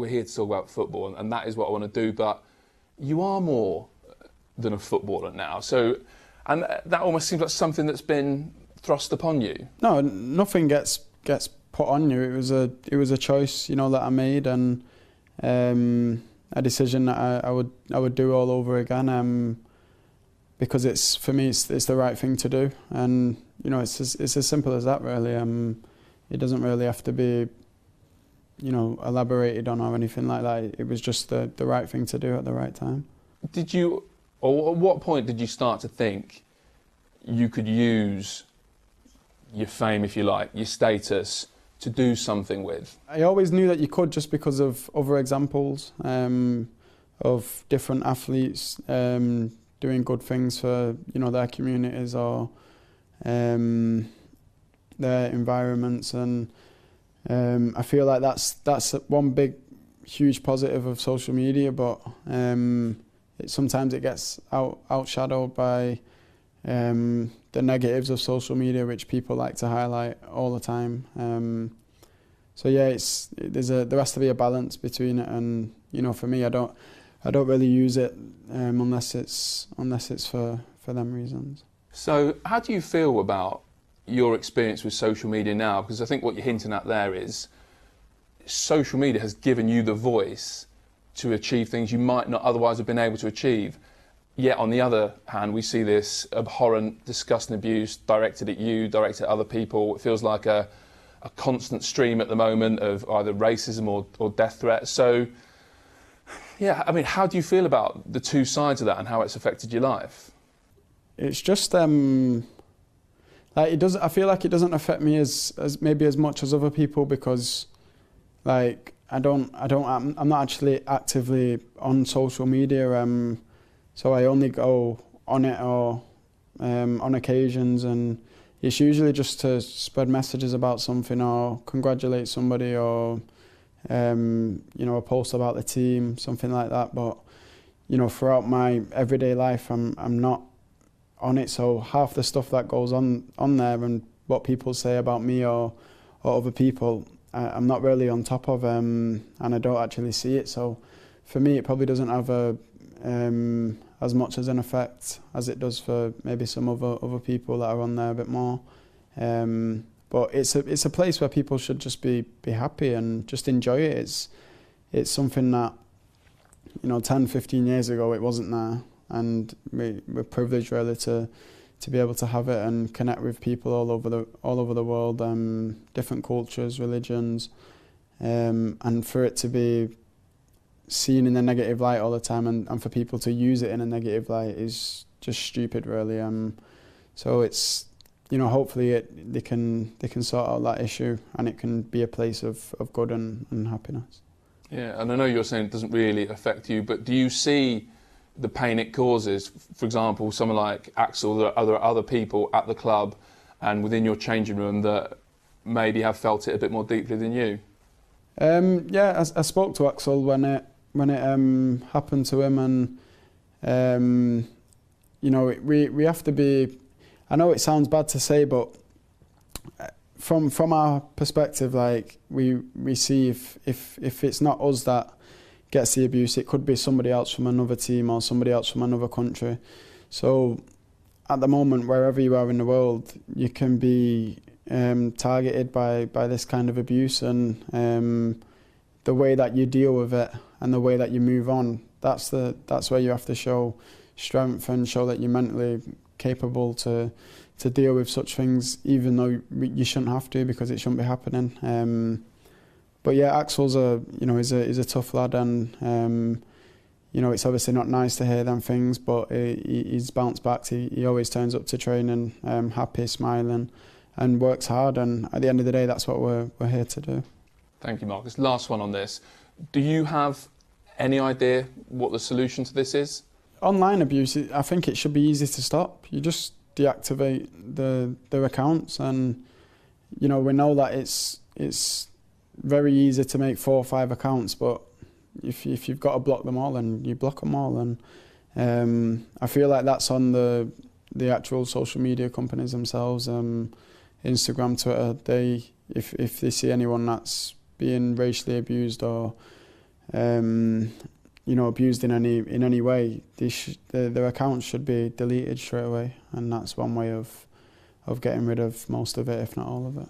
we're here to talk about football, and that is what I want to do, but you are more than a footballer now. So, and that almost seems like something that's been thrust upon you. No, nothing gets put on you. It was a choice, that I made, and a decision that I would do all over again. Because it's, for me, it's the right thing to do, and it's as simple as that, really. It doesn't really have to be, elaborated on or anything like that. It was just the right thing to do at the right time. Did you, or at what point did you start to think you could use your fame, if you like, your status, to do something with? I always knew that you could, just because of other examples of different athletes doing good things for their communities or their environments, and I feel like that's one big huge positive of social media, but sometimes it gets outshadowed by the negatives of social media, which people like to highlight all the time. So yeah, there has to be a balance between it, and for me, I don't really use it unless it's for them reasons. So how do you feel about your experience with social media now? Because I think what you're hinting at there is social media has given you the voice to achieve things you might not otherwise have been able to achieve. Yet on the other hand, we see this abhorrent, disgusting abuse directed at you, directed at other people. It feels like a constant stream at the moment of either racism or death threats. So yeah, I mean, how do you feel about the two sides of that and how it's affected your life? It's just like I feel like it doesn't affect me as maybe as much as other people, because like I'm not actually actively on social media, so I only go on it or on occasions, and it's usually just to spread messages about something or congratulate somebody, or a post about the team, something like that. But throughout my everyday life, I'm not on it, so half the stuff that goes on there and what people say about me or other people, I'm not really on top of, and I don't actually see it. So for me, it probably doesn't have as much as an effect as it does for maybe some other people that are on there a bit more. But it's a place where people should just be happy and just enjoy it. It's something that 10, 15 years ago it wasn't there, and we're privileged really to be able to have it and connect with people all over the world, different cultures, religions, and for it to be seen in a negative light all the time, and for people to use it in a negative light is just stupid, really. So it's hopefully they can sort out that issue, and it can be a place of good and happiness. Yeah, and I know you're saying it doesn't really affect you, but do you see the pain it causes? For example, someone like Axel, there are other people at the club and within your changing room that maybe have felt it a bit more deeply than you. Yeah, I spoke to Axel when it happened to him, and we have to be. I know it sounds bad to say, but from our perspective, like we see if it's not us that gets the abuse, it could be somebody else from another team or somebody else from another country. So at the moment, wherever you are in the world, you can be targeted by this kind of abuse, and the way that you deal with it and the way that you move on, that's where you have to show strength and show that you're mentally capable to deal with such things, even though you shouldn't have to, because it shouldn't be happening. But yeah, Axel's is a tough lad, and it's obviously not nice to hear them things, but he's bounced back. He always turns up to training happy, smiling, and works hard. And at the end of the day, that's what we're here to do. Thank you, Marcus. Last one on this. Do you have any idea what the solution to this is? Online abuse, I think it should be easy to stop. You just deactivate their accounts, and we know that it's very easy to make 4 or 5 accounts, but if you've got to block them all, then you block them all. And I feel like that's on the actual social media companies themselves. Instagram, Twitter, if they see anyone that's being racially abused or abused in any way, their accounts should be deleted straight away, and that's one way of getting rid of most of it, if not all of it.